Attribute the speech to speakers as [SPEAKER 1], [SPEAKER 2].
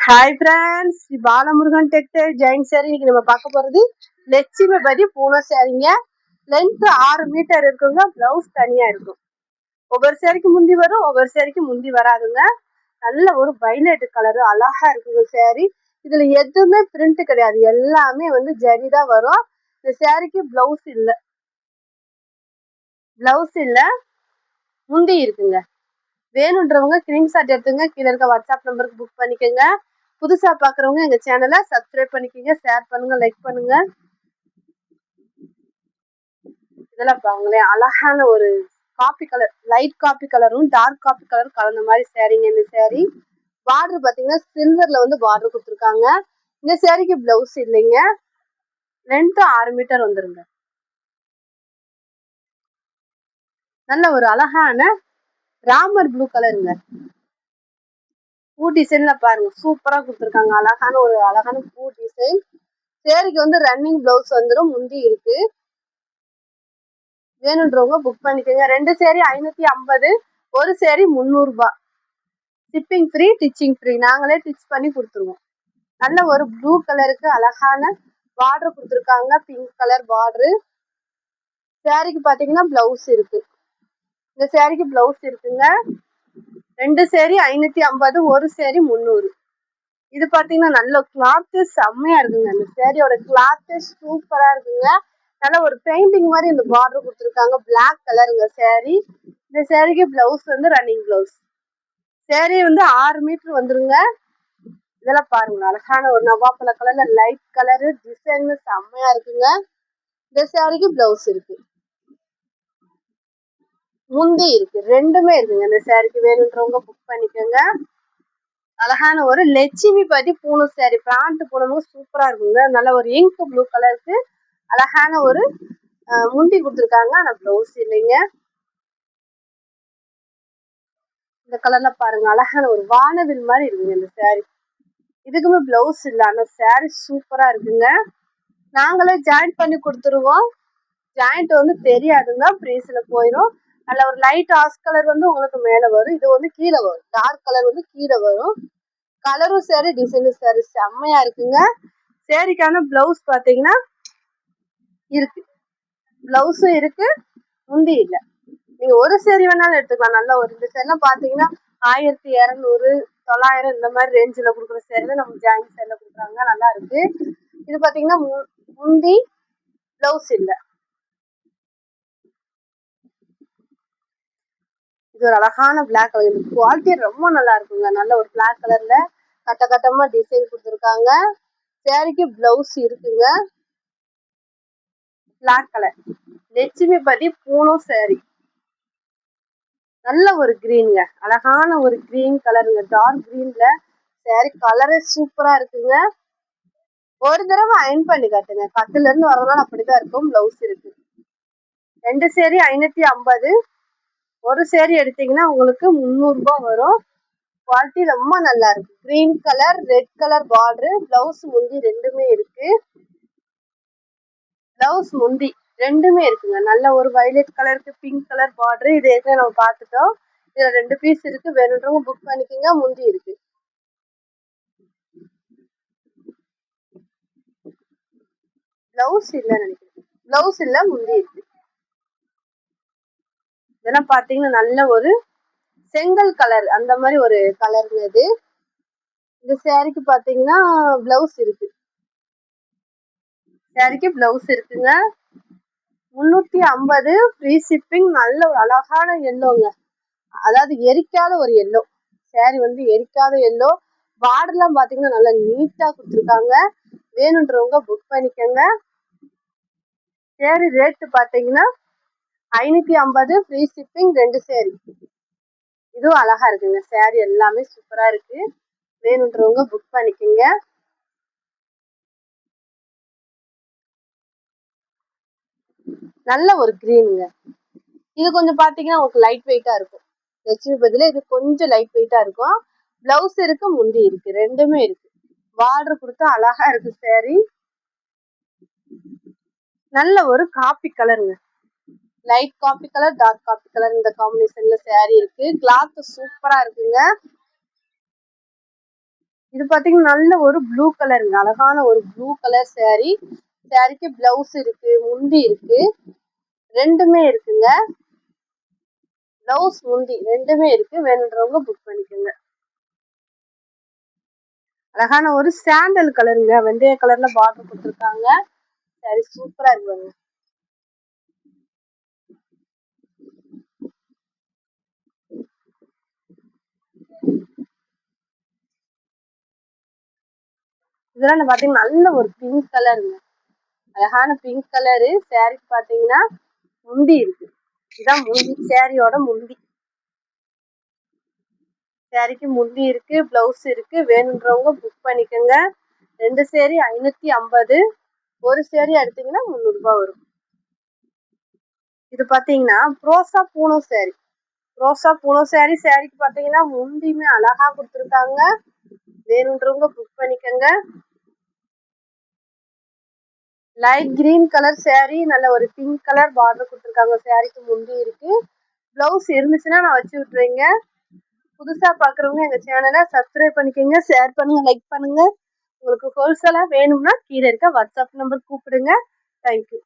[SPEAKER 1] Hi friends, Shri Balamurugan textile Jain sari. இன்னைக்கு நம்ம பார்க்க போறது லட்சுமிபதி பூனை சாரிங்க. லென்த் 6 மீட்டர் இருக்குங்க. பிளவுஸ் தனியா இருக்கும். ஒவ்வொரு சாரிக்கு முந்தி வரும், ஒவ்வொரு சாரிக்கு முந்தி வராதுங்க. நல்ல ஒரு வைலட் கலரு, அழகா இருக்குங்க சாரி. இதுல எதுவுமே பிரிண்ட் கிடையாது, எல்லாமே வந்து ஜரி தான் வரும். இந்த சாரிக்கு பிளவுஸ் இல்ல, முந்தி இருக்குங்க. வேணுன்றவங்க ஸ்கிரீன்ஷாட் எடுத்துங்க, கீழே இருக்க வாட்ஸ்அப் நம்பருக்கு புக் பண்ணிக்கோங்க. புதுசா பாக்குறவங்க எங்க சேனலை சப்ஸ்கிரைப் பண்ணிக்கோங்க, ஷேர் பண்ணுங்க, லைக் பண்ணுங்க. இதெல்லாம் பாருங்களேன், அழகான ஒரு காபி கலர், லைட் காபி கலரும் டார்க் காபி கலரும் கலந்த மாதிரி சாரிங்க. இந்த சாரி பார்டர் பாத்தீங்கன்னா சில்வர்ல வந்து பார்டர் கொடுத்துருக்காங்க. இந்த சாரிக்கு பிளவுஸ் இல்லைங்க. லென்த் 6 மீட்டர் வந்துருங்க. நல்ல ஒரு அழகான ராமர் ப்ளூ கலருங்க. பூ டிசைன்ல பாருங்க, சூப்பரா கொடுத்துருக்காங்க. அழகான பூ டிசைன். சேரிக்கு வந்து ரன்னிங் பிளவுஸ் வந்துடும், முந்தி இருக்கு. வேணுன்றவங்க புக் பண்ணிக்கோங்க. 2 சேரி 550, ஒரு சேரி 300 ரூபாய். Shipping free, ditching free. நாங்களே டிச் பண்ணி கொடுத்துருவோம். நல்ல ஒரு ப்ளூ கலருக்கு அழகான பார்டர் கொடுத்துருக்காங்க, பிங்க் கலர் பார்டரு. சேரீக்கு பாத்தீங்கன்னா பிளவுஸ் இருக்கு. இந்த சேரீக்கு பிளவுஸ் இருக்குங்க. 2 சேரி 550, ஒரு சேரி 300. இது பாத்தீங்கன்னா நல்ல கிளாத்து செம்மையா இருக்குங்க. இந்த சேரியோட கிளாத்து சூப்பரா இருக்குங்க. நல்ல ஒரு பெயிண்டிங் மாதிரி இந்த பார்டர் கொடுத்துருக்காங்க. பிளாக் கலருங்க சேரீ. இந்த சேரீக்கு பிளவுஸ் வந்து ரன்னிங் பிளவுஸ். சேரீ வந்து 6 மீட்டர் வந்துருங்க. இதெல்லாம் பாருங்க, அழகான ஒரு நவாப்பழ கலர்ல லைட் கலரு டிசைன் செம்மையா இருக்குங்க. இந்த சேரீக்கு பிளவுஸ் இருக்கு, முந்தி இருக்கு, ரெண்டுமே இருக்குங்க. இந்த சேரீக்கு வேணுன்றவங்க புக் பண்ணிக்கோங்க. அழகான ஒரு லட்சுமிபதி பூணு சாரி, பிராண்ட் பூணமும் சூப்பரா இருக்குங்க. நல்ல ஒரு இங்க் ப்ளூ கலருக்கு அழகான ஒரு முந்தி கொடுத்துருக்காங்க, ஆனா பிளவுஸ் இல்லைங்க. இந்த கலர்ல பாருங்க, அழகான ஒரு வானவில் மாதிரி இருக்குங்க இந்த சாரி. இதுக்குமே பிளவுஸ் இல்லை, ஆனா சாரி சூப்பரா இருக்குங்க. நாங்களே ஜாயின் பண்ணி கொடுத்துருவோம். ஜாயிண்ட் வந்து தெரியாதுங்க, பிரீஸ்ல போயிடும். அதுல ஒரு லைட் ஆஸ் கலர் வந்து உங்களுக்கு மேல வரும், இது வந்து கீழே வரும். டார்க் கலர் வந்து கீழே வரும். கலரும் சரி, டிசைனும் சரி, செம்மையா இருக்குங்க. சேரீக்கான பிளவுஸ் பாத்தீங்கன்னா இருக்கு, பிளவுஸும் இருக்கு, முந்தி இல்லை. நீங்க ஒரு சேரீ வேணாலும் எடுத்துக்கலாம். நல்ல ஒரு இந்த சேரீலாம் பாத்தீங்கன்னா 1200, 900 இந்த மாதிரி ரேஞ்சில் கொடுக்குற சேரீ தான் நம்ம ஜாயின் சேரீல கொடுக்குறாங்க. நல்லா இருக்கு. இது பாத்தீங்கன்னா முந்தி, பிளவுஸ் இல்லை. இது ஒரு அழகான பிளாக் கலர், குவாலிட்டி ரொம்ப நல்லா இருக்குங்க. நல்ல ஒரு பிளாக் கலர்ல கட்ட கட்டமா டிசைன் கொடுத்துருக்காங்க. சேரீக்கு பிளவுஸ் இருக்குங்க. Black colour Lakshmipathi Poonam sari. நல்ல ஒரு கிரீனுங்க, அழகான ஒரு கிரீன் கலருங்க. டார்க் கிரீன்ல சேரீ கலரே சூப்பரா இருக்குங்க. ஒரு தடவை அயன் பண்ணி காட்டுங்க, கட்டுல இருந்து வரனால அப்படிதான் இருக்கும். பிளவுஸ் இருக்கு. 2 சேரீ 550, ஒரு சேரீ எடுத்தீங்கன்னா உங்களுக்கு 300 ரூபாய் வரும். குவாலிட்டி ரொம்ப நல்லா இருக்கு. Green colour, red colour border, blouse முந்தி ரெண்டுமே இருக்கு. பிளவுஸ் முந்தி ரெண்டுமே இருக்குங்க. நல்ல ஒரு வயலட் கலருக்கு பிங்க் கலர் பார்டரு. இது ஏற்கனவே நம்ம பார்த்துட்டோம். இதுல 2 பீஸ் இருக்கு, வேணுன்றவங்க புக் பண்ணிக்கோங்க. முந்தி இருக்கு. பிளவுஸ் இல்லைன்னு நினைக்கிறேன், பிளவுஸ் இல்ல, முந்தி இருக்கு. இதெல்லாம் பாத்தீங்கன்னா நல்ல ஒரு செங்கல் கலர், அந்த மாதிரி ஒரு கலருங்க இது. இந்த சேரீக்கு பாத்தீங்கன்னா பிளவுஸ் இருக்கு. சேரீக்கு பிளவுஸ் இருக்குங்க. 350, ஃப்ரீ ஷிப்பிங். நல்ல ஒரு அழகான எல்லோங்க, அதாவது எரிக்காத ஒரு எல்லோ. சேரீ வந்து எரிக்காத எல்லோ. பார்டர்லாம் பாத்தீங்கன்னா நல்லா நீட்டா கொடுத்துருக்காங்க. வேணுன்றவங்க புக் பண்ணிக்கோங்க. சேரீ ரேட்டு பாத்தீங்கன்னா 550, ஃப்ரீ ஷிப்பிங். 2 சேரீ. இதுவும் அழகா இருக்குங்க. சேரீ எல்லாமே சூப்பரா இருக்கு. வேணுன்றவங்க புக் பண்ணிக்கோங்க. நல்ல ஒரு கிரீனுங்க. இது கொஞ்சம் பாத்தீங்கன்னா உங்களுக்கு லைட் வெயிட்டா இருக்கும். லட்சுமிபதியில இது கொஞ்சம் லைட் வெயிட்டா இருக்கும். பிளவுஸ் இருக்கு, முந்தி இருக்கு, ரெண்டுமே இருக்கு. பார்டர் கொடுத்து அழகா இருக்கு சேரீ. நல்ல ஒரு காப்பி கலருங்க, light coffee colour, dark coffee colour, இந்த காம்பினேஷன்ல சேரீ இருக்கு. கிளாத் சூப்பரா இருக்குங்க. இது பாத்தீங்கன்னா நல்ல ஒரு ப்ளூ கலருங்க, அழகான ஒரு ப்ளூ கலர் saree. சாரிக்கு பிளவுஸ் இருக்கு, முந்தி இருக்கு, ரெண்டுமே இருக்குங்க. பிளவுஸ் முந்தி ரெண்டுமே இருக்கு, வேணுன்றவங்க புக் பண்ணிக்கோங்க. அழகான ஒரு சாண்டல் கலருங்க, வெந்தய கலர்ல பார்டர் கொடுத்துருக்காங்க. சாரி சூப்பரா இருக்குங்க. இதெல்லாம் பாத்தீங்கன்னா நல்ல ஒரு பிங்க் கலருங்க, அழகான பிங்க் கலரு. சாரிக்கு பாத்தீங்கன்னா முந்தி இருக்கு, இதான் முந்தி, சாரியோட முந்தி. சாரிக்கு முந்தி இருக்கு, பிளவுஸ் இருக்கு, வேணுன்றவங்க புக் பண்ணிக்கோங்க. 2 சேரி 550, ஒரு சேரி எடுத்தீங்கன்னா 300 ரூபாய் வரும். இது பாத்தீங்கன்னா ரோசா பூனம் சாரி, ரோசா பூனம் சாரி. சாரிக்கு பாத்தீங்கன்னா முந்தியுமே அழகா கொடுத்துருக்காங்க, வேணுன்றவங்க புக் பண்ணிக்கோங்க. லைட் கிரீன் கலர் சாரி, நல்ல ஒரு பிங்க் கலர் பார்டர் கொடுத்துருக்காங்க. சாரிக்கு முந்தி இருக்கு, பிளவுஸ் இருந்துச்சுன்னா நான் வச்சு விட்டுருவீங்க. புதுசா பாக்குறவங்க எங்க சேனலை சப்ஸ்கிரைப் பண்ணிக்கோங்க, ஷேர் பண்ணுங்க, லைக் பண்ணுங்க. உங்களுக்கு ஹோல்சேலா வேணும்னா கீழே இருக்க வாட்ஸ்அப் நம்பர் கூப்பிடுங்க. தேங்க்யூ.